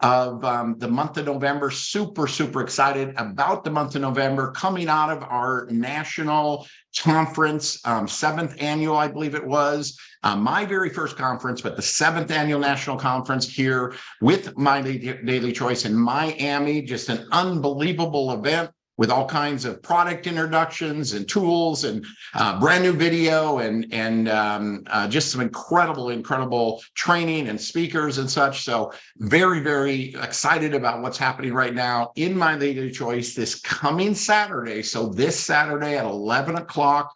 of the month of November. Super, super excited about the month of November coming out of our national conference, 7th annual, I believe it was. My very first conference, but the 7th annual national conference here with My Daily Choice in Miami. Just an unbelievable event with all kinds of product introductions and tools and brand new video and just some incredible training and speakers and such. So very, very excited about what's happening right now in My Daily Choice this coming Saturday. So this Saturday at 11 o'clock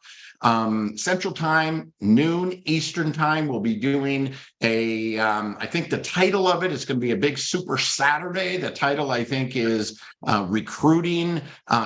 Central Time, noon Eastern Time, we'll be doing I think the title of it is going to be a big Super Saturday. The title, I think, is Recruiting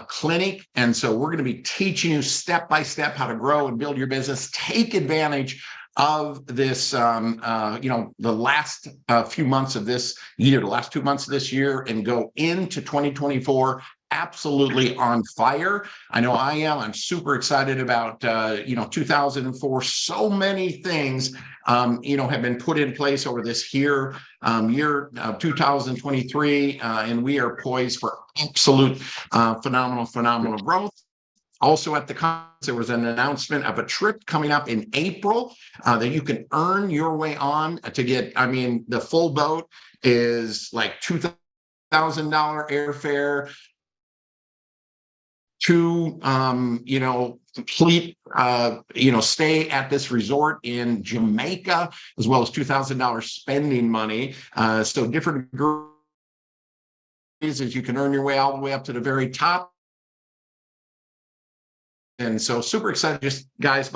Clinic. And so we're going to be teaching you step by step how to grow and build your business. Take advantage of this, the last few months of this year, the last 2 months of this year, and go into 2024 absolutely on fire. I know I am. I'm super excited about 2004. So many things have been put in place over this year 2023, and we are poised for absolute phenomenal growth. Also at the conference, there was an announcement of a trip coming up in April that you can earn your way on to get. I mean, the full boat is like $2,000 airfare to complete stay at this resort in Jamaica, as well as $2,000 spending money. So different degrees as you can earn your way all the way up to the very top. And so super excited, just guys.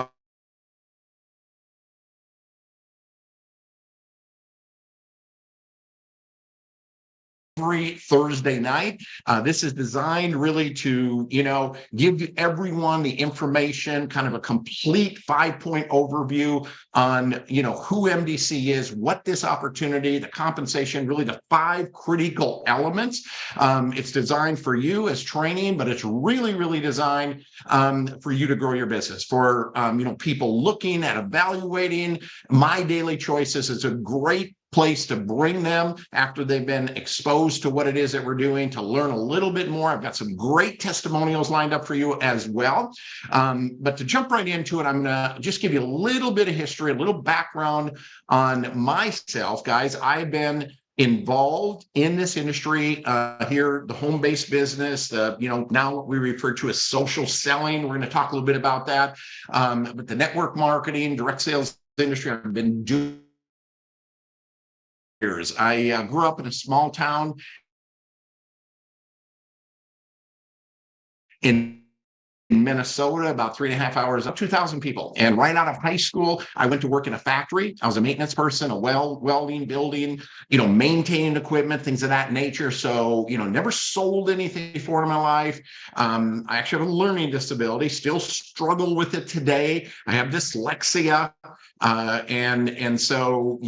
Every Thursday night. This is designed really to, give everyone the information, kind of a complete 5-point overview on, who MDC is, what this opportunity, the compensation, really the 5 critical elements. It's designed for you as training, but it's really designed for you to grow your business. For, people looking at evaluating My Daily Choices, it's a great place to bring them after they've been exposed to what it is that we're doing, to learn a little bit more. I've got some great testimonials lined up for you as well. But to jump right into it, I'm going to just give you a little bit of history, a little background on myself, guys. I've been involved in this industry here, the home-based business, now what we refer to as social selling. We're going to talk a little bit about that. But the network marketing, direct sales industry, I've been doing years. I grew up in a small town in Minnesota, about 3.5 hours up, 2,000 people. And right out of high school, I went to work in a factory. I was a maintenance person, a welding, building, maintaining equipment, things of that nature. So, never sold anything before in my life. I actually have a learning disability, still struggle with it today. I have dyslexia. And so,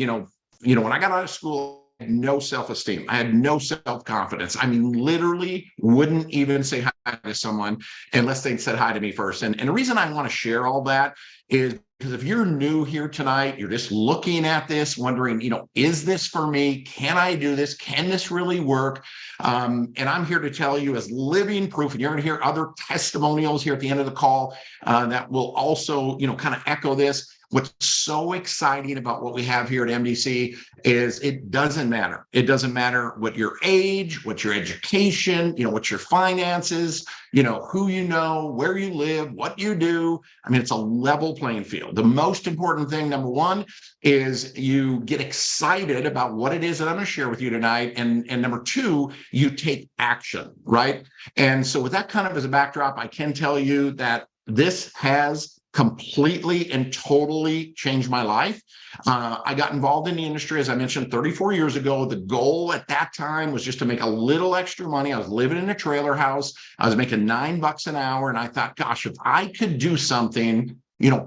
when I got out of school, I had no self-esteem. I had no self-confidence. I mean, literally wouldn't even say hi to someone unless they said hi to me first. And the reason I want to share all that is because if you're new here tonight, you're just looking at this, wondering, is this for me? Can I do this? Can this really work? And I'm here to tell you as living proof, and you're going to hear other testimonials here at the end of the call that will also, kind of echo this. What's so exciting about what we have here at MDC is it doesn't matter. It doesn't matter what your age, what your education, what your finances, who where you live, what you do. I mean, it's a level playing field. The most important thing, number one, is you get excited about what it is that I'm going to share with you tonight. And number two, you take action, right? And so with that kind of as a backdrop, I can tell you that this has completely and totally changed my life. I got involved in the industry, as I mentioned, 34 years ago. The goal at that time was just to make a little extra money. I was living in a trailer house. I was making $9 an hour. And I thought, gosh, if I could do something,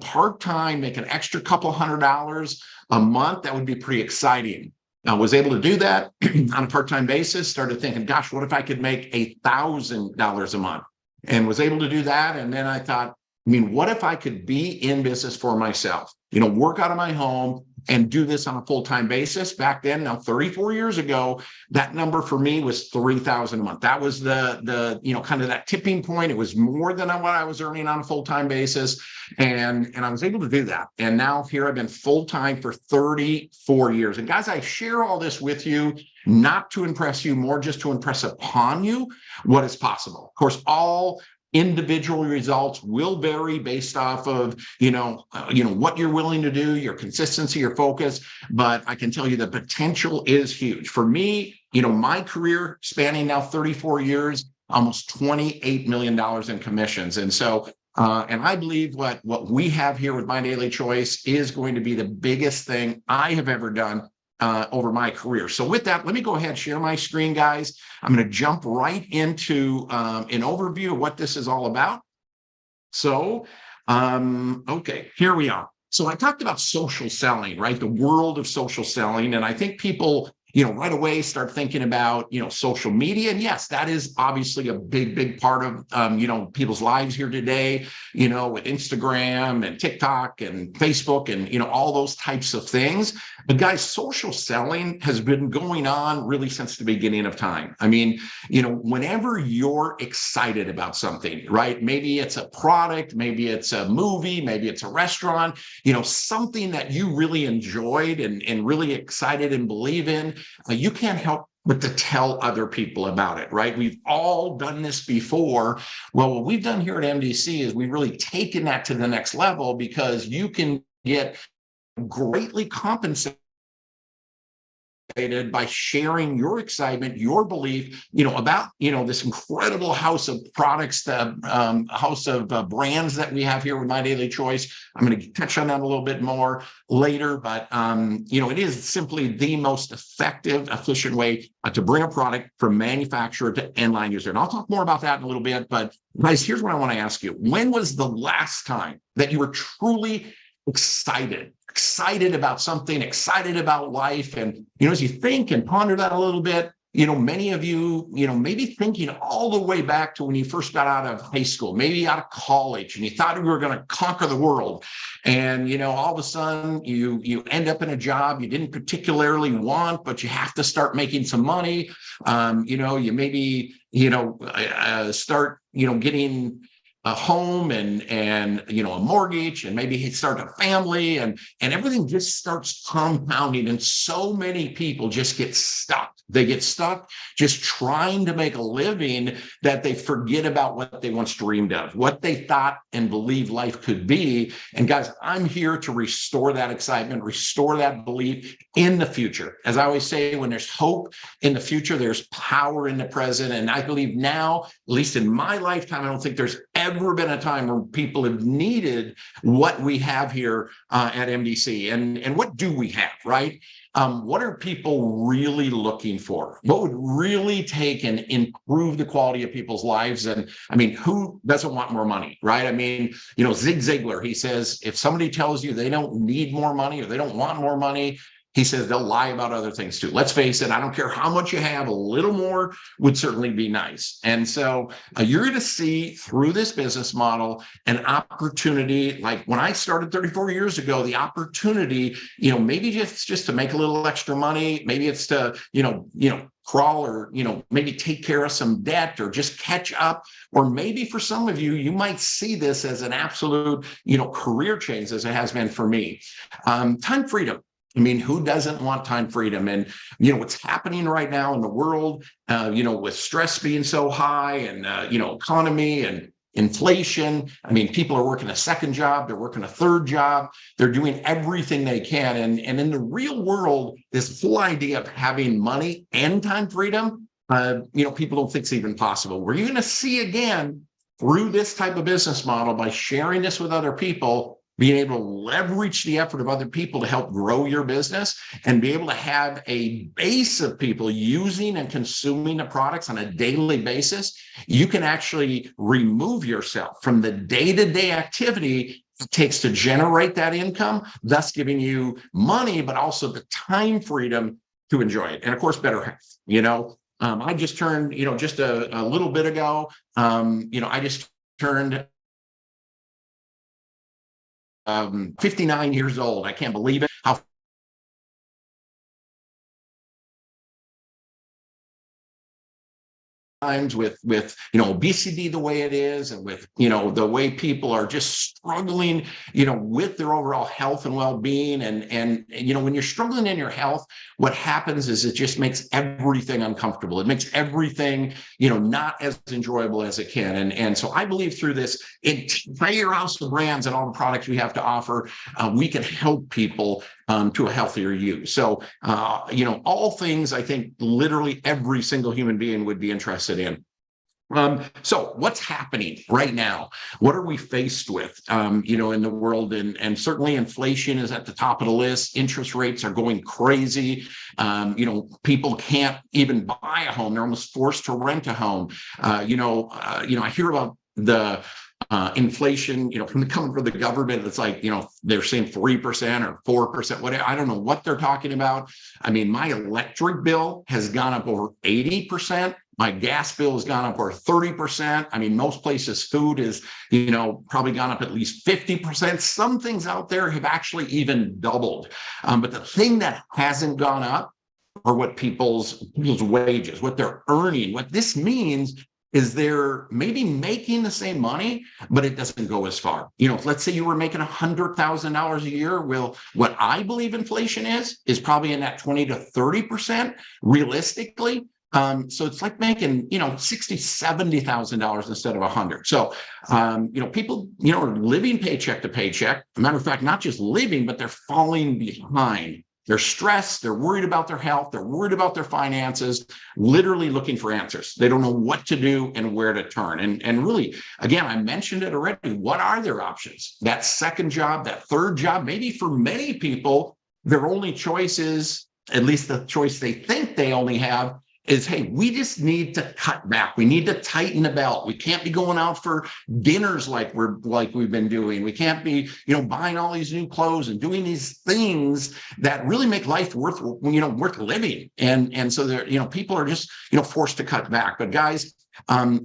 part-time, make an extra couple $100 a month, that would be pretty exciting. I was able to do that on a part-time basis, started thinking, gosh, what if I could make $1,000 a month? And was able to do that. And then I thought, what if I could be in business for myself, work out of my home, and do this on a full-time basis. Back then, now 34 years ago, that number for me was 3,000 a month. That was the kind of that tipping point. It was more than what I was earning on a full-time basis. And I was able to do that. And now here I've been full-time for 34 years. And guys, I share all this with you, not to impress you, more just to impress upon you what is possible. Of course, all individual results will vary based off of what you're willing to do, your consistency, your focus. But I can tell you the potential is huge. For me, my career spanning now 34 years, almost $28 million in commissions. And so and I believe what we have here with My Daily Choice is going to be the biggest thing I have ever done over my career. So with that, let me go ahead and share my screen, guys. I'm going to jump right into an overview of what this is all about. So, okay, here we are. So I talked about social selling, right? The world of social selling. And I think people right away start thinking about, social media. And yes, that is obviously a big part of, people's lives here today, with Instagram and TikTok and Facebook and, all those types of things. But guys, social selling has been going on really since the beginning of time. I mean, whenever you're excited about something, right? Maybe it's a product, maybe it's a movie, maybe it's a restaurant, something that you really enjoyed and really excited and believe in, you can't help but to tell other people about it, right? We've all done this before. Well, what we've done here at MDC is we've really taken that to the next level, because you can get greatly compensated by sharing your excitement, your belief, about, this incredible house of products, the house of brands that we have here with My Daily Choice. I'm going to touch on that a little bit more later, but, it is simply the most effective, efficient way to bring a product from manufacturer to end line user. And I'll talk more about that in a little bit, but guys, here's what I want to ask you. When was the last time that you were truly excited about something, excited about life? And, as you think and ponder that a little bit, many of you, maybe thinking all the way back to when you first got out of high school, maybe out of college, and you thought you were going to conquer the world. And, all of a sudden you end up in a job you didn't particularly want, but you have to start making some money. You maybe, start, getting a home and a mortgage, and maybe he'd start a family, and everything just starts compounding. And so many people just get stuck. They get stuck just trying to make a living, that they forget about what they once dreamed of, what they thought and believed life could be. And guys, I'm here to restore that excitement, restore that belief in the future. As I always say, when there's hope in the future, there's power in the present. And I believe now, at least in my lifetime, I don't think there's ever been a time where people have needed what we have here at MDC. And what do we have, right? What are people really looking for? What would really take and improve the quality of people's lives? And I mean, who doesn't want more money, right? I mean, Zig Ziglar, he says, if somebody tells you they don't need more money or they don't want more money, he says they'll lie about other things too. Let's face it, I don't care how much you have, a little more would certainly be nice. And so you're going to see through this business model an opportunity, like when I started 34 years ago, the opportunity, maybe just to make a little extra money, maybe it's to, crawl or, maybe take care of some debt or just catch up. Or maybe for some of you, you might see this as an absolute, career change, as it has been for me. Time freedom. I mean, who doesn't want time freedom? And, what's happening right now in the world, with stress being so high and, economy and inflation. I mean, people are working a second job, they're working a third job, they're doing everything they can. And in the real world, this whole idea of having money and time freedom, people don't think it's even possible. We're going to see again through this type of business model, by sharing this with other people, being able to leverage the effort of other people to help grow your business, and be able to have a base of people using and consuming the products on a daily basis. You can actually remove yourself from the day-to-day activity it takes to generate that income, thus giving you money, but also the time freedom to enjoy it. And of course, better health. I just turned, just a little bit ago, I just turned 59 years old. I can't believe it, how times with obesity the way it is, and with the way people are just struggling with their overall health and well-being. And when you're struggling in your health, what happens is it just makes everything uncomfortable. It makes everything not as enjoyable as it can. And so I believe through this entire house of brands and all the products we have to offer, we can help people to a healthier you. So all things I think literally every single human being would be interested in. So what's happening right now? What are we faced with, in the world? And certainly inflation is at the top of the list. Interest rates are going crazy. People can't even buy a home. They're almost forced to rent a home. I hear about the inflation, coming from the government. It's like, they're saying 3% or 4%, whatever. I don't know what they're talking about. I mean, my electric bill has gone up over 80%. My gas bill has gone up over 30%. I mean, most places food is, probably gone up at least 50%. Some things out there have actually even doubled. But the thing that hasn't gone up are what people's wages, what they're earning. What this means is they're maybe making the same money, but it doesn't go as far. Let's say you were making $100,000 a year. Well, what I believe inflation is probably in that 20 to 30% realistically. So it's like making, $60,000, $70,000 instead of $100,000. So, people, are living paycheck to paycheck. As a matter of fact, not just living, but they're falling behind. They're stressed. They're worried about their health. They're worried about their finances, literally looking for answers. They don't know what to do and where to turn. And really, again, I mentioned it already. What are their options? That second job, that third job, maybe for many people, their only choice is, at least the choice they think they only have, is, hey, we just need to cut back. We need to tighten the belt. We can't be going out for dinners like we've been doing. We can't be, buying all these new clothes and doing these things that really make life worth living. And so there, people are just, forced to cut back. But guys,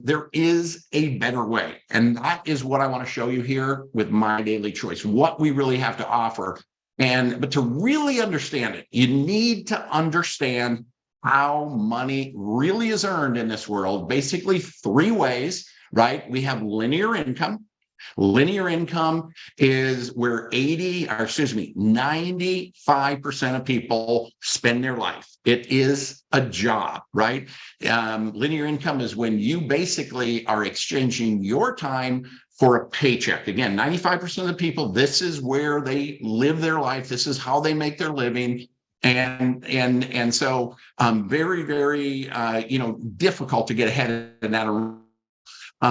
there is a better way. And that is what I want to show you here with My Daily Choice, what we really have to offer. But to really understand it, you need to understand how money really is earned in this world. Basically 3 ways, right? We have linear income. Linear income is where 95% of people spend their life. It is a job, right? Linear income is when you basically are exchanging your time for a paycheck. Again, 95% of the people, this is where they live their life. This is how they make their living. And so very, very, difficult to get ahead in that.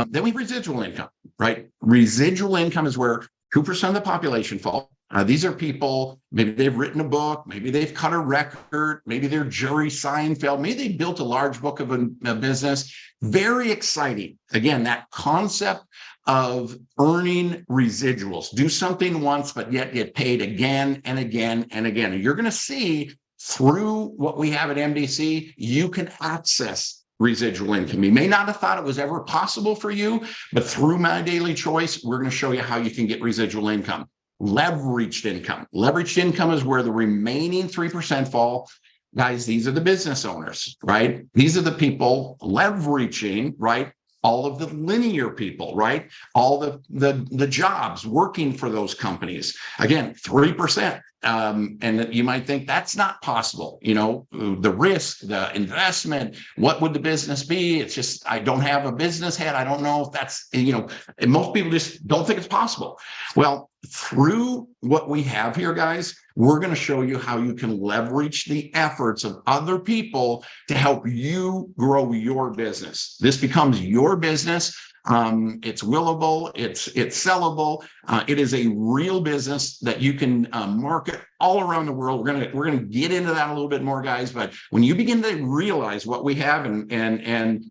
Then we have residual income, right? Residual income is where 2% of the population fall. These are people, maybe they've written a book, maybe they've cut a record, maybe they're Jerry Seinfeld, maybe they built a large book of a business. Very exciting. Again, that concept of earning residuals. Do something once, but yet get paid again and again and again. And you're going to see through what we have at MDC, you can access residual income. You may not have thought it was ever possible for you, but through My Daily Choice, we're going to show you how you can get residual income. Leveraged income. Leveraged income is where the remaining 3% fall. Guys, these are the business owners, right? These are the people leveraging, right? All of the linear people, right? All the jobs working for those companies. Again, 3%. And you might think that's not possible. The risk, the investment, what would the business be? It's just, I don't have a business head. I don't know if that's, and most people just don't think it's possible. Well, through what we have here, guys, we're going to show you how you can leverage the efforts of other people to help you grow your business. This becomes your business. It's willable, it's sellable. It is a real business that you can market all around the world. We're gonna get into that a little bit more, guys. But when you begin to realize what we have and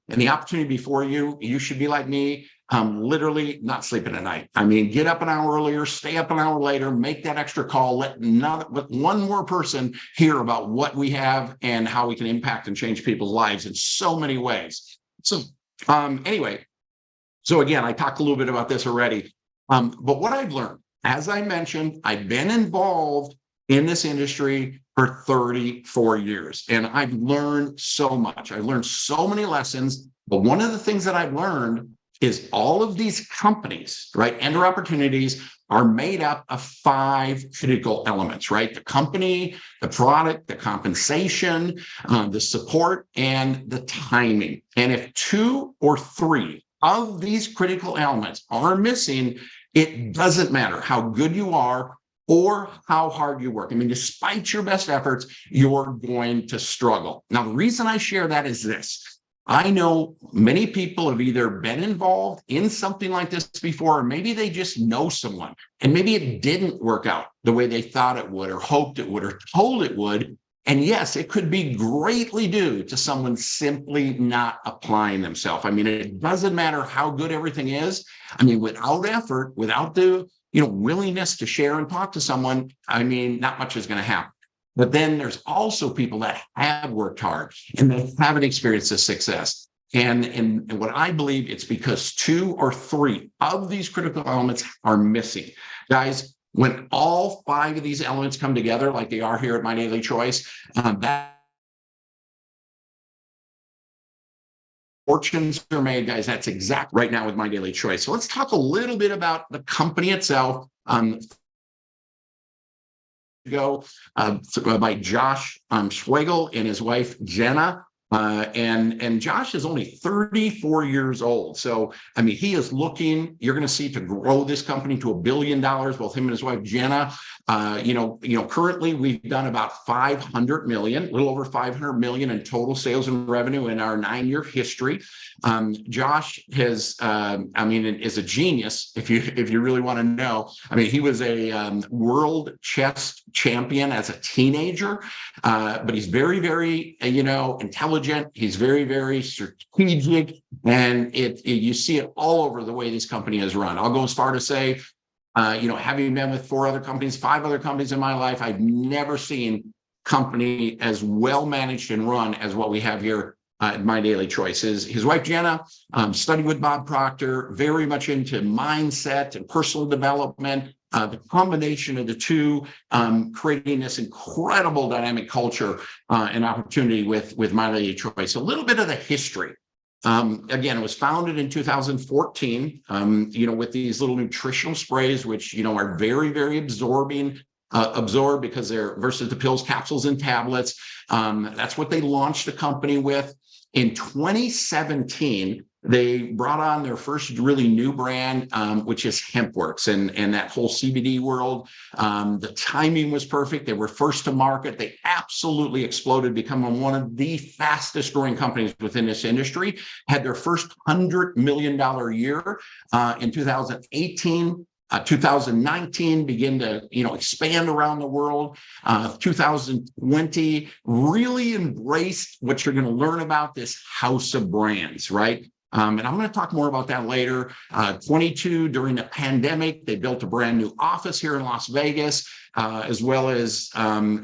the opportunity before you, you should be like me. Literally not sleeping at night. I mean, get up an hour earlier, stay up an hour later, make that extra call, let one more person hear about what we have and how we can impact and change people's lives in so many ways. So anyway, so again, I talked a little bit about this already, but what I've learned, as I mentioned, I've been involved in this industry for 34 years. And I've learned so much. I've learned so many lessons. But one of the things that I've learned is all of these companies, right, Ender Opportunities are made up of 5 critical elements, right? The company, the product, the compensation, the support, and the timing. And if 2 or 3 of these critical elements are missing, it doesn't matter how good you are or how hard you work. I mean, despite your best efforts, you're going to struggle. Now, the reason I share that is this. I know many people have either been involved in something like this before, or maybe they just know someone, and maybe it didn't work out the way they thought it would, or hoped it would, or told it would. And yes, it could be greatly due to someone simply not applying themselves. I mean, it doesn't matter how good everything is. I mean, without effort, without the willingness to share and talk to someone, I mean, not much is going to happen. But then there's also people that have worked hard and they haven't experienced the success. And what I believe, it's because 2 or 3 of these critical elements are missing. Guys, when all 5 of these elements come together, like they are here at My Daily Choice, that fortunes are made, guys. That's exact right now with My Daily Choice. So let's talk a little bit about the company itself. By Josh Schwegel and his wife Jenna. And Josh is only 34 years old. So, I mean, he is looking, you're going to see, to grow this company to $1 billion, both him and his wife, Jenna. Currently we've done about 500 million, a little over 500 million in total sales and revenue in our 9-year history. Josh has, is a genius. If you really want to know, I mean, he was a world chess champion as a teenager, but he's very, very, intelligent. He's very, very strategic, and you see it all over the way this company is run. I'll go as far to say, having been with 4 other companies, 5 other companies in my life, I've never seen company as well managed and run as what we have here at My Daily Choice. His wife, Jenna, studied with Bob Proctor, very much into mindset and personal development. The combination of the two, creating this incredible dynamic culture and opportunity with My Daily Choice. A little bit of the history. Again, it was founded in 2014, with these little nutritional sprays, which, are very, very absorb because they're versus the pills, capsules, and tablets. That's what they launched the company with. In 2017, they brought on their first really new brand, which is HempWorks, and that whole CBD world. The timing was perfect. They were first to market. They absolutely exploded, becoming one of the fastest growing companies within this industry. Had their first $100 million year in 2018. 2019 begin to expand around the world. 2020 really embraced what you're going to learn about, this house of brands, right? And I'm going to talk more about that later. 22, during the pandemic, they built a brand new office here in Las Vegas, as well as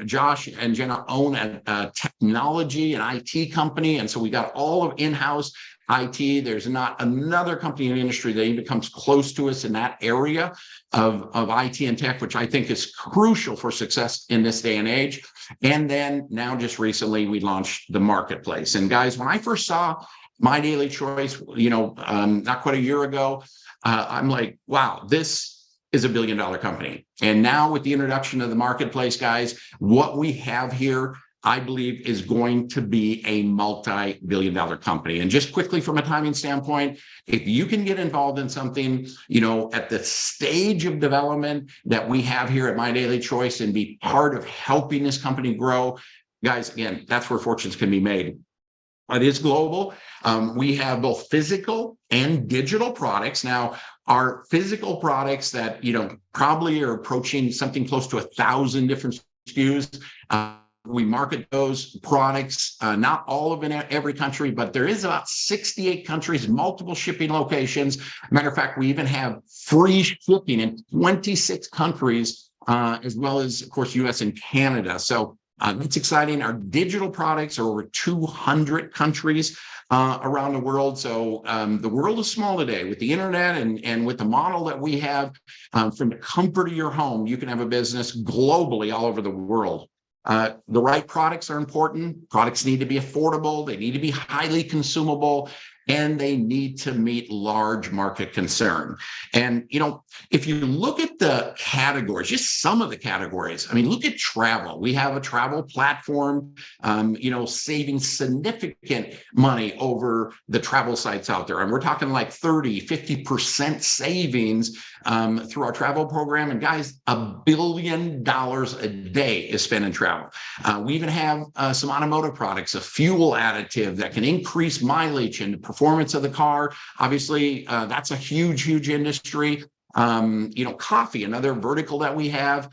Josh and Jenna own a technology and IT company. And so we got all of in-house IT. There's not another company in the industry that even comes close to us in that area of IT and tech, which I think is crucial for success in this day and age. And then now just recently we launched the marketplace. And guys, when I first saw My Daily Choice, not quite a year ago, I'm like, wow, this is $1 billion company. And now with the introduction of the marketplace, guys, what we have here, I believe, is going to be a multi-billion-dollar company. And just quickly, from a timing standpoint, if you can get involved in something, at the stage of development that we have here at My Daily Choice and be part of helping this company grow, guys, again, that's where fortunes can be made. It is global. We have both physical and digital products. Now, our physical products that, probably are approaching something close to 1,000 different SKUs. We market those products, not all of it in every country, but there is about 68 countries, multiple shipping locations. Matter of fact, we even have free shipping in 26 countries, as well as, of course, US and Canada. So It's exciting. Our digital products are over 200 countries around the world. So the world is small today. With the internet and with the model that we have, from the comfort of your home, you can have a business globally all over the world. The right products are important. Products need to be affordable. They need to be highly consumable, and they need to meet large market concern. And, if you look at the categories, just some of the categories, I mean, look at travel. We have a travel platform, saving significant money over the travel sites out there. And we're talking like 30, 50% savings through our travel program. And guys, $1 billion a day is spent in travel. We even have some automotive products, a fuel additive that can increase mileage and performance of the car. Obviously, that's a huge industry. Coffee, another vertical that we have,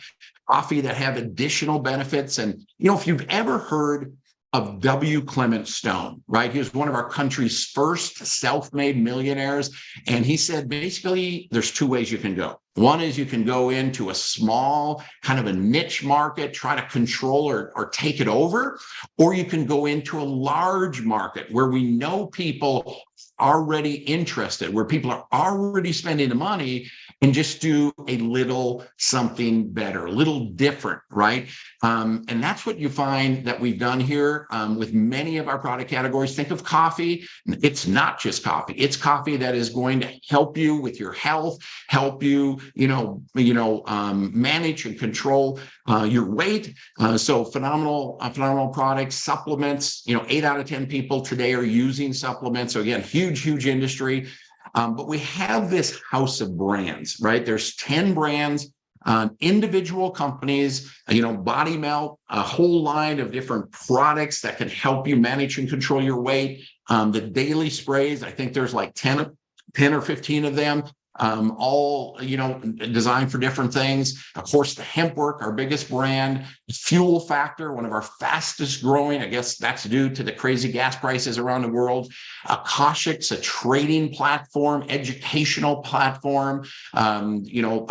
coffee that have additional benefits. And, if you've ever heard of W. Clement Stone, right? He was one of our country's first self-made millionaires. And he said, basically, there's two ways you can go. One is you can go into a small kind of a niche market, try to control or take it over, or you can go into a large market where we know people already interested, where people are already spending the money, and just do a little something better, a little different, right? And that's what you find that we've done here with many of our product categories. Think of coffee. It's not just coffee. It's coffee that is going to help you with your health, help you, manage and control your weight. So phenomenal products, supplements. 8 out of 10 people today are using supplements. So again, huge industry. But we have this house of brands, right? There's 10 brands, individual companies, Body Melt, a whole line of different products that can help you manage and control your weight. The daily sprays, I think there's like 10 or 15 of them. All designed for different things. Of course, the Hempwork, our biggest brand, Fuel Factor, one of our fastest growing. I guess that's due to the crazy gas prices around the world. Akashics, a trading platform, educational platform. I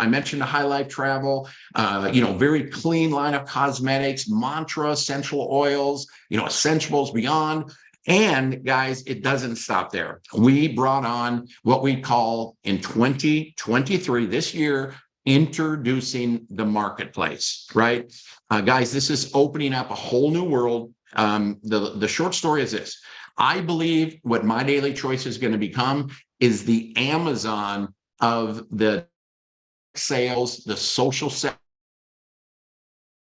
mentioned the High Life Travel. Very clean line of cosmetics, Mantra, essential oils. Essentials Beyond. And guys, it doesn't stop there. We brought on what we call in 2023, this year, introducing the marketplace, right? Guys, this is opening up a whole new world. The short story is this. I believe what My Daily Choice is going to become is the Amazon of the sales, the social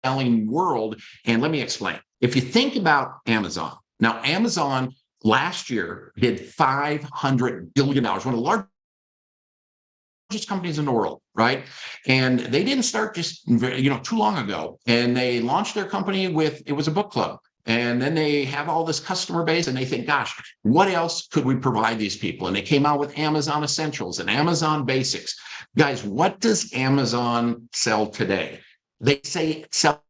selling world. And let me explain. If you think about Amazon, now, Amazon last year did $500 billion, one of the largest companies in the world, right? And they didn't start just, too long ago. And they launched their company it was a book club. And then they have all this customer base and they think, gosh, what else could we provide these people? And they came out with Amazon Essentials and Amazon Basics. Guys, what does Amazon sell today? They sell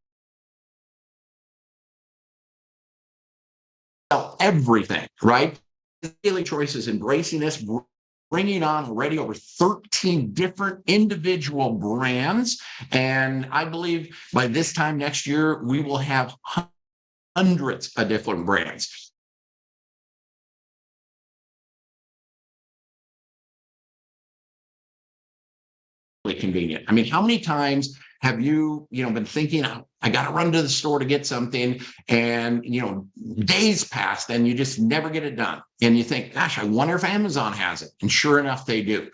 everything, right? Daily Choice is embracing this, bringing on already over 13 different individual brands. And I believe by this time next year, we will have hundreds of different brands. Convenient. I mean, how many times have you, been thinking, I got to run to the store to get something, and, days pass and you just never get it done. And you think, gosh, I wonder if Amazon has it. And sure enough, they do.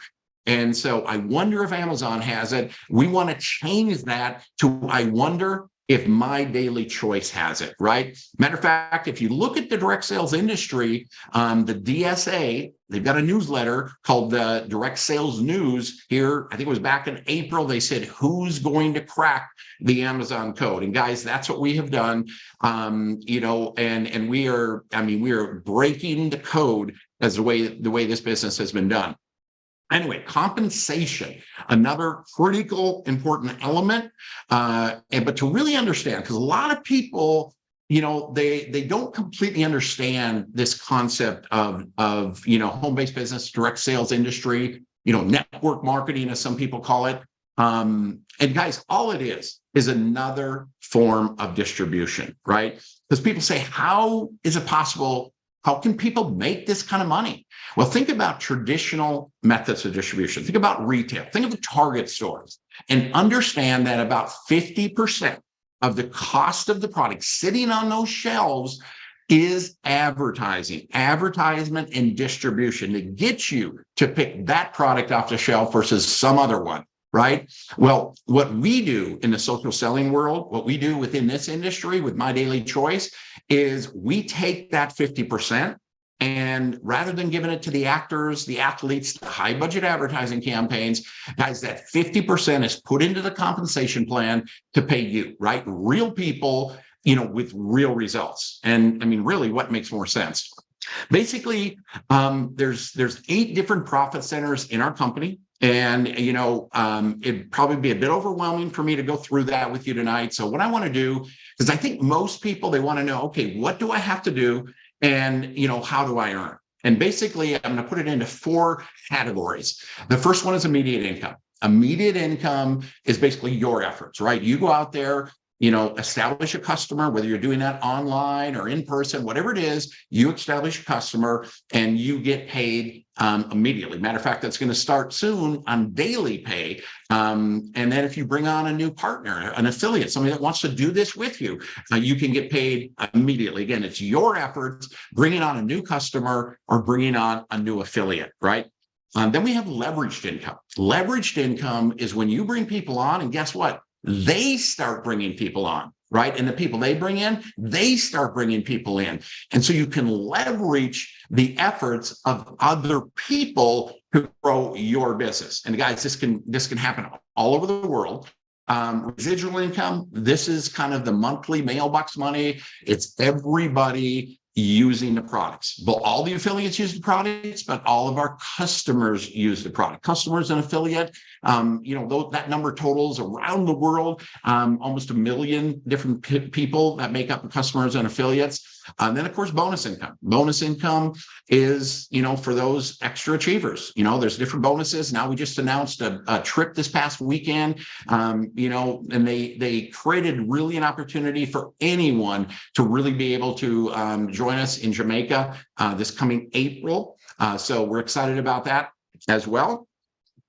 And so I wonder if Amazon has it. We want to change that to, I wonder if My Daily Choice has it, right? Matter of fact, if you look at the direct sales industry, the DSA, they've got a newsletter called the Direct Sales News here. I think it was back in April. They said, who's going to crack the Amazon code? And guys, that's what we have done. And we are breaking the code as the way this business has been done. Anyway, compensation, another critical, important element. But to really understand, because a lot of people, they don't completely understand this concept of home-based business, direct sales industry, network marketing, as some people call it. And guys, all it is another form of distribution, right? Because people say, how is it possible? How can people make this kind of money? Well, think about traditional methods of distribution. Think about retail. Think of the Target stores and understand that about 50% of the cost of the product sitting on those shelves is advertising, advertisement and distribution to get you to pick that product off the shelf versus some other one, right? Well, what we do in the social selling world, what we do within this industry with My Daily Choice is we take that 50%, and rather than giving it to the actors, the athletes, the high budget advertising campaigns, guys, that 50% is put into the compensation plan to pay you, right? Real people, with real results. And I mean, really, what makes more sense? Basically, there's 8 different profit centers in our company. And, it'd probably be a bit overwhelming for me to go through that with you tonight. So what I want to do is I think most people, they want to know, okay, what do I have to do? And, how do I earn? And basically, I'm going to put it into 4 categories. The first one is immediate income. Immediate income is basically your efforts, right? You go out there, establish a customer, whether you're doing that online or in person, whatever it is, you establish a customer and you get paid immediately. Matter of fact, that's going to start soon on daily pay. And then if you bring on a new partner, an affiliate, somebody that wants to do this with you, you can get paid immediately. Again, it's your efforts bringing on a new customer or bringing on a new affiliate, right? Then we have leveraged income. Leveraged income is when you bring people on, and guess what? They start bringing people on, right? And the people they bring in, they start bringing people in. And so you can leverage the efforts of other people to grow your business. And guys, this can happen all over the world. Residual income, this is kind of the monthly mailbox money. It's everybody using the products. But all the affiliates use the products, but all of our customers use the product. Customers and affiliate, that number totals around the world, almost 1 million different people that make up customers and affiliates. And then, of course, bonus income. Bonus income is, for those extra achievers. There's different bonuses. Now we just announced a trip this past weekend, and they created really an opportunity for anyone to really be able to join us in Jamaica this coming April. So we're excited about that as well.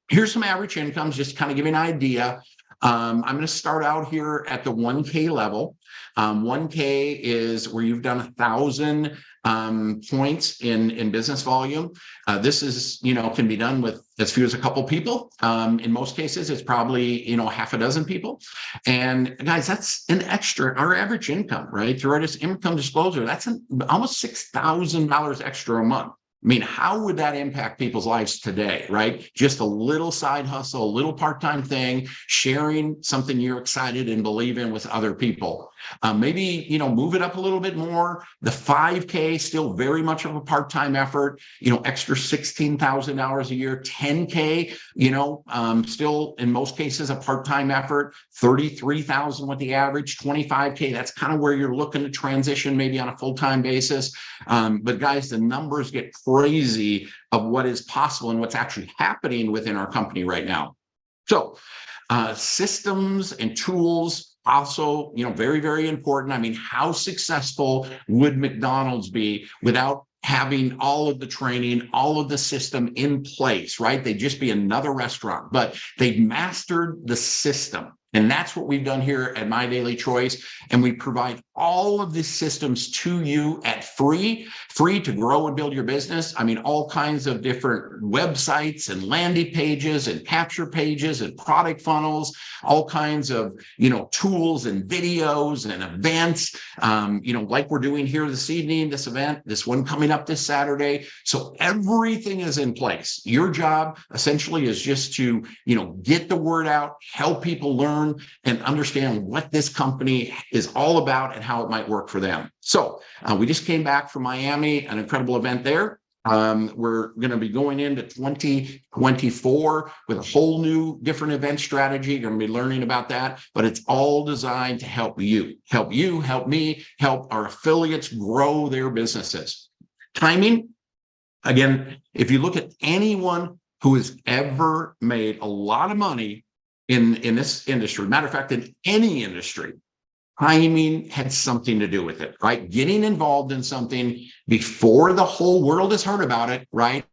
Here's some average incomes, just to kind of give you an idea. I'm going to start out here at the 1K level. 1K is where you've done 1,000 points in business volume. This is, can be done with as few as a couple people. In most cases, it's probably, half a dozen people. And guys, that's an extra, our average income, right? Through our income disclosure, that's almost $6,000 extra a month. I mean, how would that impact people's lives today, right? Just a little side hustle, a little part-time thing, sharing something you're excited and believe in with other people. Maybe, move it up a little bit more. The 5K, still very much of a part-time effort, extra $16,000 a year. 10K, still in most cases a part-time effort. 33,000 with the average. 25K, that's kind of where you're looking to transition maybe on a full-time basis. But guys, the numbers get crazy of what is possible and what's actually happening within our company right now. So systems and tools also, very, very important. I mean, how successful would McDonald's be without having all of the training, all of the system in place, right? They'd just be another restaurant, but they've mastered the system. And that's what we've done here at My Daily Choice. And we provide all of these systems to you at free to grow and build your business. I mean, all kinds of different websites and landing pages and capture pages and product funnels, all kinds of, tools and videos and events, like we're doing here this evening, this event, this one coming up this Saturday. So everything is in place. Your job essentially is just to, get the word out, help people learn and understand what this company is all about and how it might work for them. So we just came back from Miami, an incredible event there. We're going to be going into 2024 with a whole new different event strategy. You're going to be learning about that, but it's all designed to help you, help me, help our affiliates grow their businesses. Timing, again, if you look at anyone who has ever made a lot of money in this industry. Matter of fact, in any industry, timing had something to do with it, right? Getting involved in something before the whole world has heard about it, right?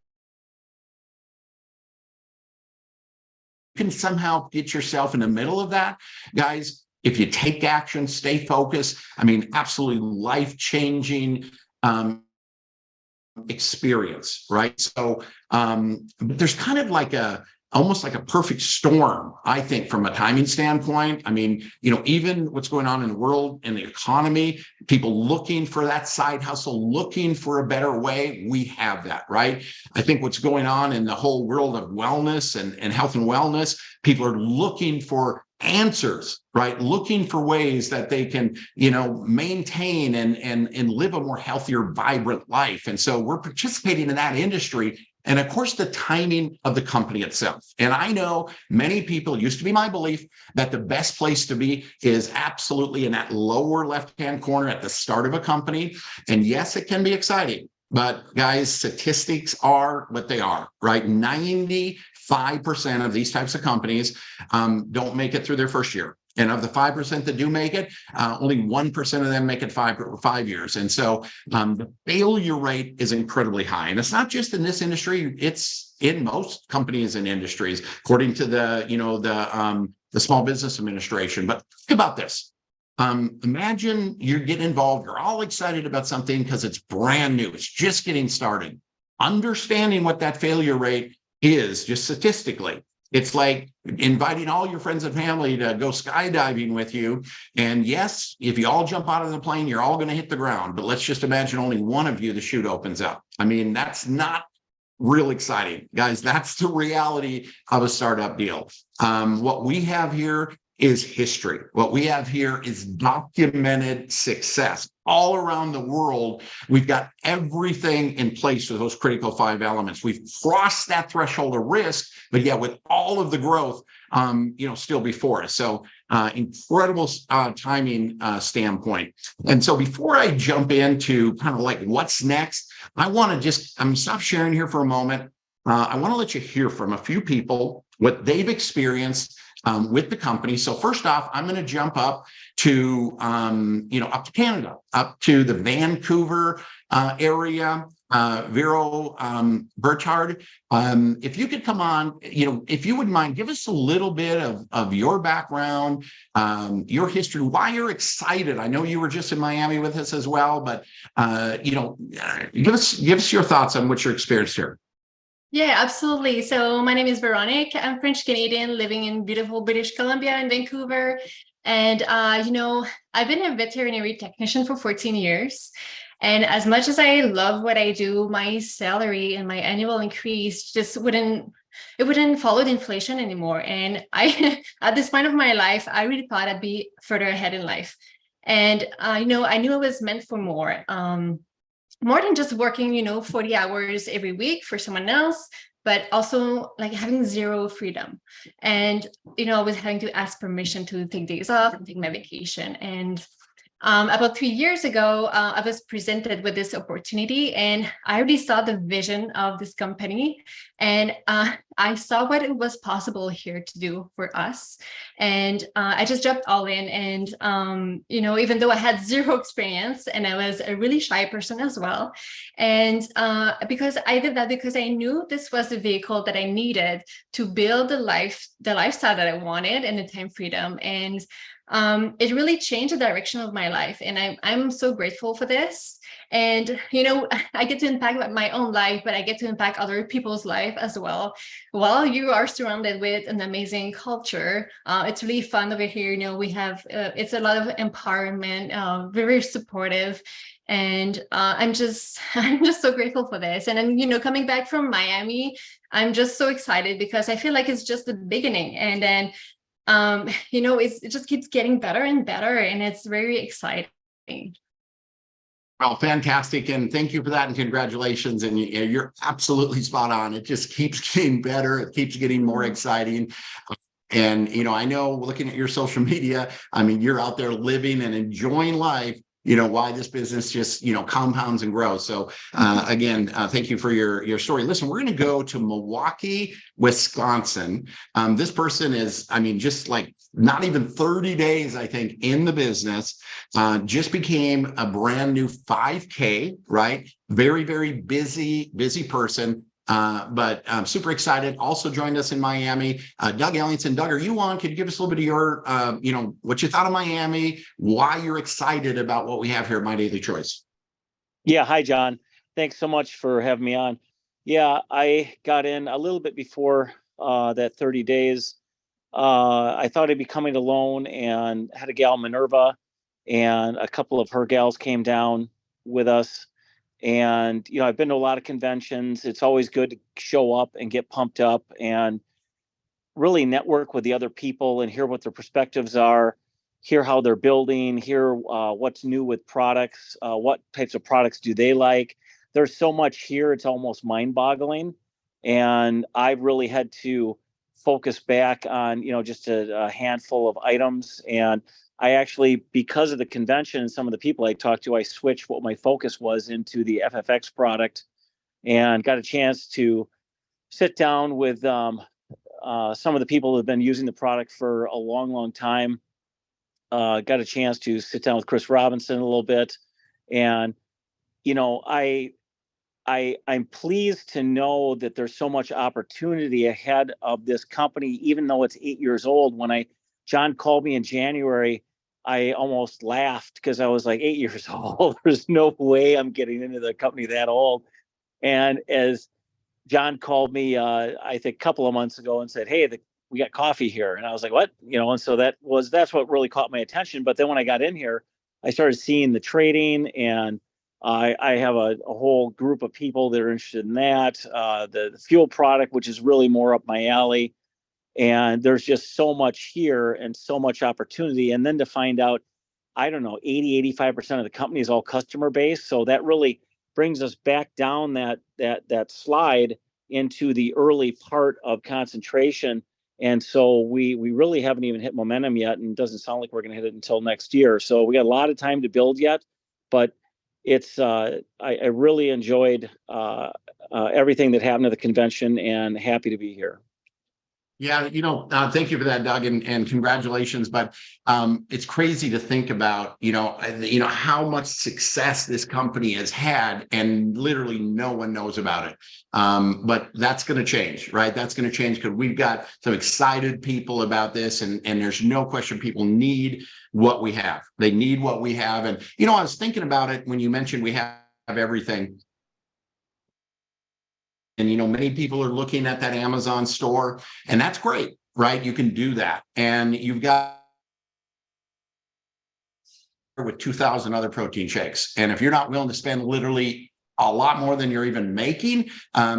You can somehow get yourself in the middle of that, guys. If you take action, stay focused. I mean, absolutely life-changing experience, right? So there's kind of like almost like a perfect storm, I think, from a timing standpoint. I mean, even what's going on in the world and the economy, people looking for that side hustle, looking for a better way. We have that, right? I think what's going on in the whole world of wellness and health and wellness, people are looking for answers, right? Looking for ways that they can, maintain and live a more healthier, vibrant life. And so we're participating in that industry. And of course, the timing of the company itself. And I know many people, used to be my belief, that the best place to be is absolutely in that lower left-hand corner at the start of a company. And yes, it can be exciting. But guys, statistics are what they are, right? 95% of these types of companies don't make it through their first year. And of the 5% that do make it, only 1% of them make it 5 years. And so the failure rate is incredibly high. And it's not just in this industry, it's in most companies and industries, according to the Small Business Administration. But think about this. Imagine you're getting involved, you're all excited about something because it's brand new, it's just getting started. Understanding what that failure rate is, just statistically, it's like inviting all your friends and family to go skydiving with you. And yes, if you all jump out of the plane, you're all going to hit the ground. But let's just imagine only one of you, the chute opens up. I mean, that's not real exciting, guys. That's the reality of a startup deal. What we have here is history. What we have here is documented success all around the world. We've got everything in place with those critical 5 elements. We've crossed that threshold of risk, but yet with all of the growth, still before us. So incredible timing standpoint. And so before I jump into kind of like what's next, I'm going to stop sharing here for a moment. I want to let you hear from a few people what they've experienced with the company. So first off, I'm going to jump up to, up to Canada, up to the Vancouver area. Vero Burchard, if you could come on, if you wouldn't mind, give us a little bit of your background, your history, why you're excited. I know you were just in Miami with us as well, but, give us your thoughts on what your experience here. Yeah, absolutely. So my name is Veronique. I'm French Canadian living in beautiful British Columbia in Vancouver. And, I've been a veterinary technician for 14 years. And as much as I love what I do, my salary and my annual increase just wouldn't follow the inflation anymore. And at this point of my life, I really thought I'd be further ahead in life. And, I knew I was meant for more than just working, 40 hours every week for someone else, but also like having zero freedom. And, I was having to ask permission to take days off and take my vacation. And about 3 years ago, I was presented with this opportunity, and I already saw the vision of this company, and I saw what it was possible here to do for us. And I just jumped all in. And, even though I had zero experience and I was a really shy person as well, and because I did that because I knew this was the vehicle that I needed to build the lifestyle that I wanted and the time freedom. And it really changed the direction of my life. And I'm so grateful for this. And, I get to impact my own life, but I get to impact other people's life as well. While you are surrounded with an amazing culture, it's really fun over here. We have, it's a lot of empowerment, very supportive. And I'm just so grateful for this. And then, coming back from Miami, I'm just so excited because I feel like it's just the beginning. And then it just keeps getting better and better, and it's very exciting. Well, fantastic. And thank you for that. And congratulations. And you're absolutely spot on. It just keeps getting better. It keeps getting more exciting. And, I know looking at your social media, I mean, you're out there living and enjoying life why this business just, compounds and grows. So again, thank you for your story. Listen, we're going to go to Milwaukee, Wisconsin. This person is, just like not even 30 days, I think, in the business, just became a brand new 5K, right? Very, very busy person. But I'm super excited. Also joined us in Miami, Doug Ellingson. Doug, are you on? Could you give us a little bit of your, what you thought of Miami, why you're excited about what we have here at My Daily Choice? Yeah. Hi, John. Thanks so much for having me on. Yeah, I got in a little bit before that 30 days. I thought I'd be coming alone and had a gal, Minerva, and a couple of her gals came down with us. And, I've been to a lot of conventions. It's always good to show up and get pumped up and really network with the other people and hear what their perspectives are, hear how they're building, hear what's new with products, what types of products do they like. There's so much here, it's almost mind-boggling. And I've really had to focus back on, just a handful of items. And I actually, because of the convention and some of the people I talked to, I switched what my focus was into the FFX product and got a chance to sit down with some of the people who have been using the product for a long, long time. Got a chance to sit down with Chris Robinson a little bit. And, I'm pleased to know that there's so much opportunity ahead of this company, even though it's 8 years old. When John called me in January, I almost laughed because I was like 8 years old. There's no way I'm getting into the company that old. And as John called me, I think a couple of months ago and said, "Hey, we got coffee here." And I was like, "What?" And so that's what really caught my attention. But then when I got in here, I started seeing the trading, and I have a whole group of people that are interested in that. The fuel product, which is really more up my alley. And there's just so much here and so much opportunity. And then to find out, I don't know, 80-85% of the company is all customer based. So that really brings us back down that slide into the early part of concentration. And so we really haven't even hit momentum yet, and it doesn't sound like we're going to hit it until next year. So we got a lot of time to build yet, but it's I really enjoyed everything that happened at the convention and happy to be here. Yeah, thank you for that, Doug, and congratulations. But it's crazy to think about, how much success this company has had, and literally no one knows about it. But that's going to change, right? That's going to change because we've got some excited people about this, and there's no question people need what we have. They need what we have, and I was thinking about it when you mentioned we have everything. And, many people are looking at that Amazon store, and that's great, right? You can do that. And you've got with 2,000 other protein shakes. And if you're not willing to spend literally a lot more than you're even making,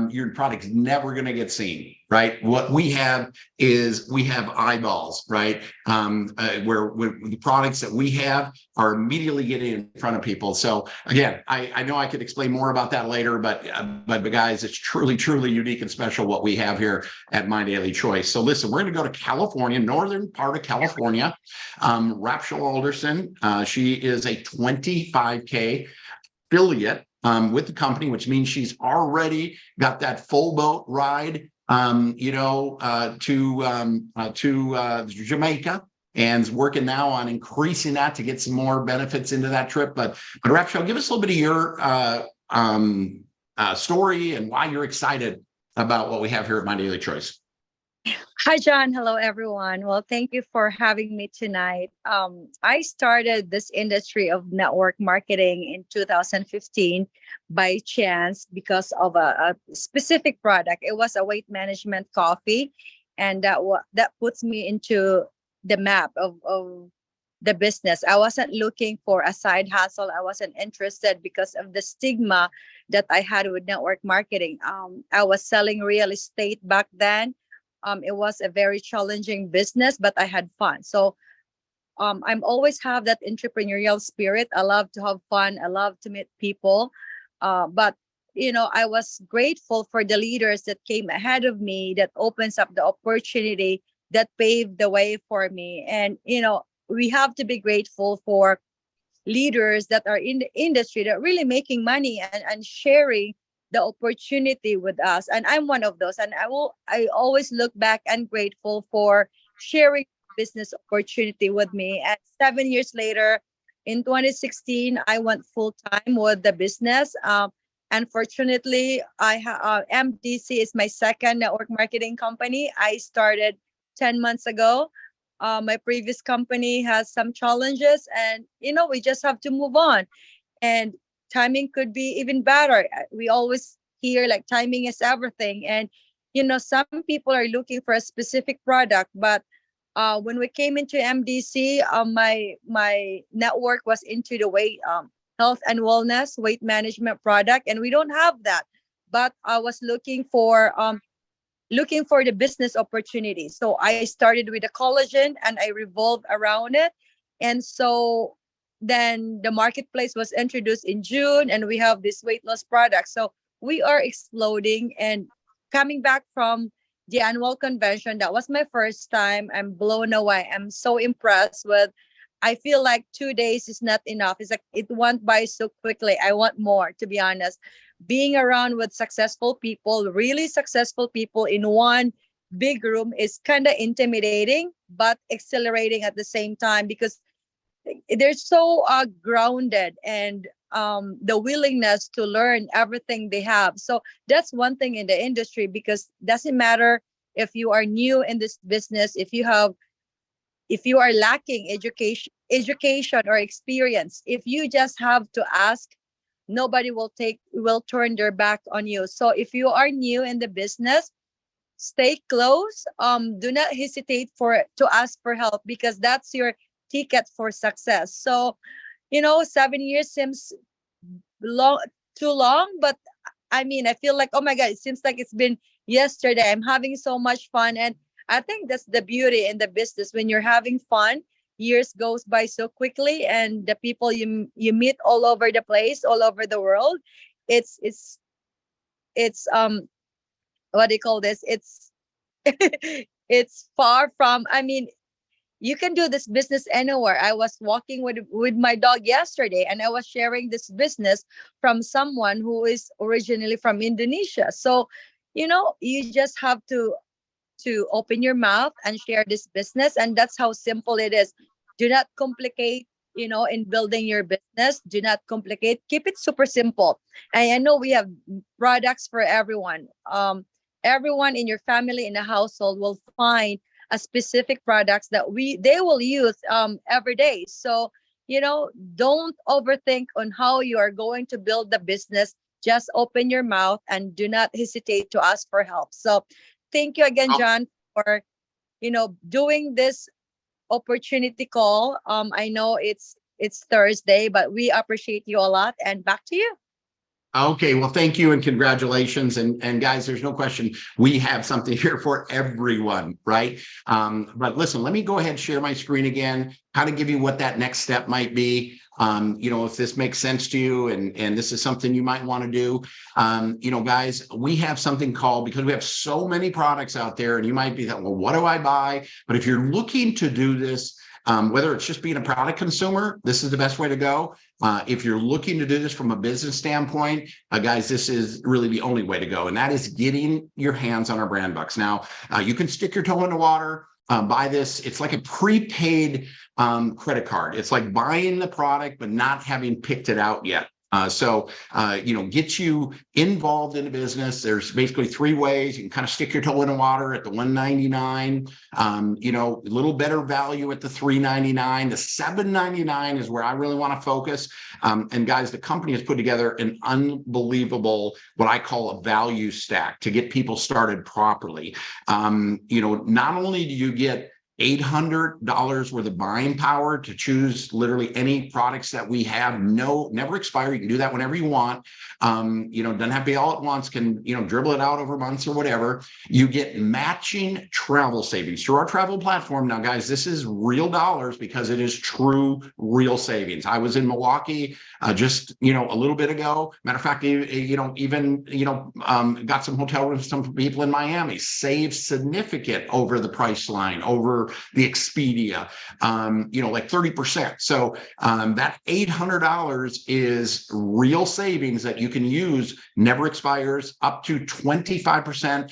your product's never going to get seen, right? What we have is we have eyeballs, right? Where the products that we have are immediately getting in front of people. So again, I know I could explain more about that later, but guys, it's truly, truly unique and special what we have here at My Daily Choice. So listen, we're going to go to California, northern part of California. Rapshel Alderson, she is a 25K affiliate with the company, which means she's already got that full boat ride, to Jamaica, and is working now on increasing that to get some more benefits into that trip. But Rapshel, give us a little bit of your story and why you're excited about what we have here at My Daily Choice. Hi, John. Hello, everyone. Well, thank you for having me tonight. I started this industry of network marketing in 2015 by chance because of a specific product. It was a weight management coffee, and that puts me into the map of the business. I wasn't looking for a side hustle. I wasn't interested because of the stigma that I had with network marketing. I was selling real estate back then. It was a very challenging business, but I had fun. So I'm always have that entrepreneurial spirit. I love to have fun. I love to meet people. But I was grateful for the leaders that came ahead of me, that opens up the opportunity, that paved the way for me. And we have to be grateful for leaders that are in the industry that are really making money and sharing the opportunity with us. And I'm one of those. And I always look back and grateful for sharing business opportunity with me. And 7 years later, in 2016, I went full time with the business. Unfortunately, MDC is my second network marketing company. I started 10 months ago. My previous company has some challenges, and we just have to move on. And timing could be even better. We always hear like timing is everything, and some people are looking for a specific product, but when we came into MDC, my network was into the weight health and wellness weight management product, and we don't have that. But I was looking for the business opportunity. So I started with the collagen and I revolved around it. And so then the marketplace was introduced in June, and we have this weight loss product. So we are exploding. And coming back from the annual convention, that was my first time. I'm blown away. I'm so impressed with. I feel like 2 days is not enough. It's like it went by so quickly. I want more, to be honest. Being around with successful people, really successful people in one big room is kind of intimidating, but exhilarating at the same time, because they're so grounded, and the willingness to learn everything they have. So that's one thing in the industry, because it doesn't matter if you are new in this business, if you are lacking education or experience, if you just have to ask, nobody will turn their back on you. So if you are new in the business, stay close. Do not hesitate to ask for help, because that's your ticket for success. So 7 years seems too long, but I mean, I feel like, oh my God, it seems like it's been yesterday. I'm having so much fun, and I think that's the beauty in the business. When you're having fun, years goes by so quickly, and the people you meet all over the place, all over the world, it's what do you call this? It's it's far from. I mean, you can do this business anywhere. I was walking with my dog yesterday, and I was sharing this business from someone who is originally from Indonesia. So, you just have to open your mouth and share this business, and that's how simple it is. Do not complicate, in building your business. Do not complicate. Keep it super simple. And I know we have products for everyone. Everyone in your family, in the household, will find a specific products that they will use every day. So don't overthink on how you are going to build the business. Just open your mouth and do not hesitate to ask for help. So thank you again, John, for doing this opportunity call. I know it's Thursday, but we appreciate you a lot. And back to you. Okay, well, thank you and congratulations. And guys, there's no question we have something here for everyone, right? But listen, let me go ahead and share my screen again, how to give you what that next step might be. If this makes sense to you and this is something you might want to do, guys, we have something called, because we have so many products out there, and you might be thinking, well, what do I buy? But if you're looking to do this, whether it's just being a product consumer, this is the best way to go. If you're looking to do this from a business standpoint, guys, this is really the only way to go. And that is getting your hands on our brand bucks. Now, you can stick your toe in the water, buy this. It's like a prepaid credit card. It's like buying the product, but not having picked it out yet. Get you involved in the business. There's basically 3 ways. You can kind of stick your toe in the water at the $199, a little better value at the $399. The $799 is where I really want to focus. And guys, the company has put together an unbelievable, what I call a value stack to get people started properly. Not only do you get $800 worth of buying power to choose literally any products that we have, never expire. You can do that whenever you want. Doesn't have to be all at once, can, dribble it out over months or whatever. You get matching travel savings through our travel platform. Now, guys, this is real dollars because it is true, real savings. I was in Milwaukee just, a little bit ago. Matter of fact, got some hotel rooms, some people in Miami, saved significant over the price line, over or the Expedia, like 30%. So that $800 is real savings that you can use, never expires, up to 25%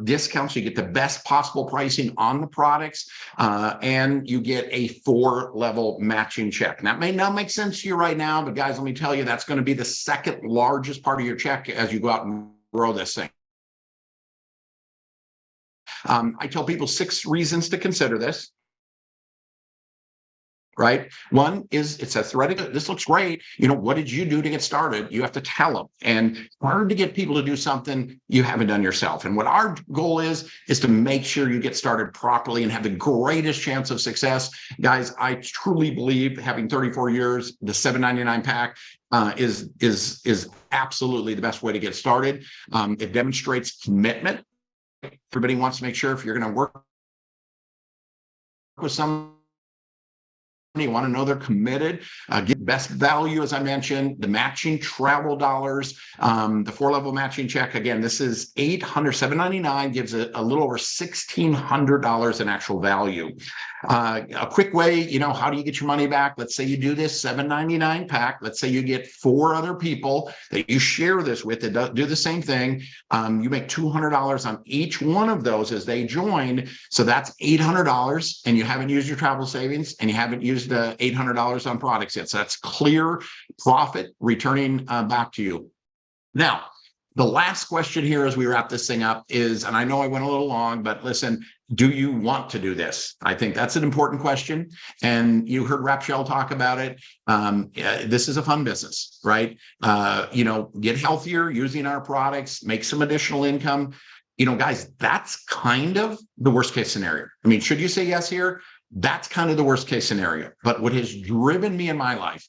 discounts. You get the best possible pricing on the products, and you get a 4-level matching check. That may not make sense to you right now, but guys, let me tell you, that's going to be the second largest part of your check as you go out and grow this thing. I tell people 6 reasons to consider this. Right? One is it's a theoretical. This looks great. What did you do to get started? You have to tell them. And it's hard to get people to do something you haven't done yourself. And what our goal is to make sure you get started properly and have the greatest chance of success. Guys, I truly believe, having 34 years, the $7.99 pack is absolutely the best way to get started. It demonstrates commitment. Everybody wants to make sure if you're going to work with someone, you want to know they're committed, get best value, as I mentioned, the matching travel dollars, the 4-level matching check. Again, this is $799, gives a little over $1,600 in actual value. A quick way, how do you get your money back? Let's say you do this $7.99 pack. Let's say you get 4 other people that you share this with that do the same thing. You make $200 on each one of those as they join. So that's $800, and you haven't used your travel savings, and you haven't used the $800 on products yet. So that's clear profit returning back to you. Now, the last question here as we wrap this thing up is, and I know I went a little long, but listen, do you want to do this? I think that's an important question. And you heard Rapshell talk about it. This is a fun business, right? Get healthier using our products, make some additional income. Guys, that's kind of the worst case scenario. I mean, should you say yes here? That's kind of the worst case scenario. But what has driven me in my life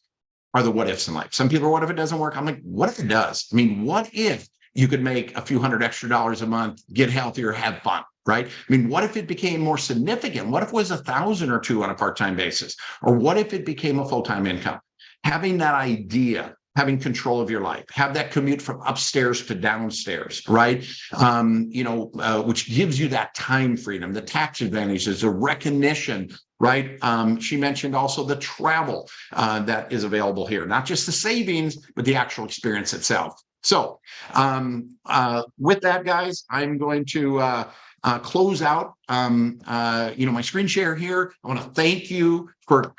are the what ifs in life. Some people are, what if it doesn't work? I'm like, what if it does? I mean, what if you could make a few $100 extra a month, get healthier, have fun, right? I mean, what if it became more significant? What if it was 1,000 or 2 on a part-time basis? Or what if it became a full-time income? Having that idea, having control of your life, have that commute from upstairs to downstairs, right? Which gives you that time freedom, the tax advantages, the recognition, right? She mentioned also the travel that is available here, not just the savings, but the actual experience itself. So with that, guys, I'm going to close out my screen share here. I want to thank you for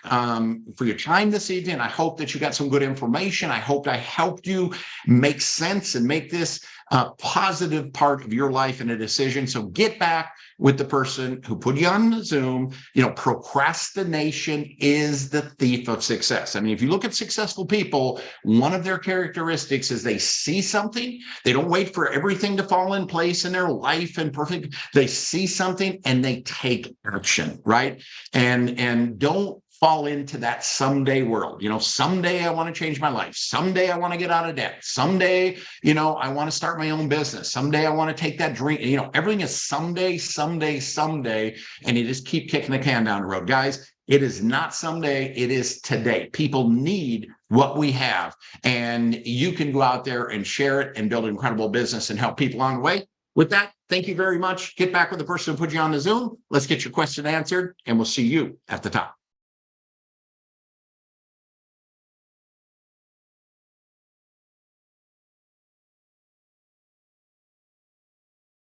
your time this evening. I hope that you got some good information. I hope I helped you make sense and make this a positive part of your life and a decision. So get back with the person who put you on the Zoom. Procrastination is the thief of success. I mean, if you look at successful people, one of their characteristics is they see something. They don't wait for everything to fall in place in their life and perfect. They see something and they take action, right? And don't fall into that someday world. Someday I want to change my life. Someday I want to get out of debt. Someday, I want to start my own business. Someday I want to take that dream. Everything is someday, someday, someday. And you just keep kicking the can down the road. Guys, it is not someday. It is today. People need what we have. And you can go out there and share it and build an incredible business and help people along the way. With that, thank you very much. Get back with the person who put you on the Zoom. Let's get your question answered, and we'll see you at the top.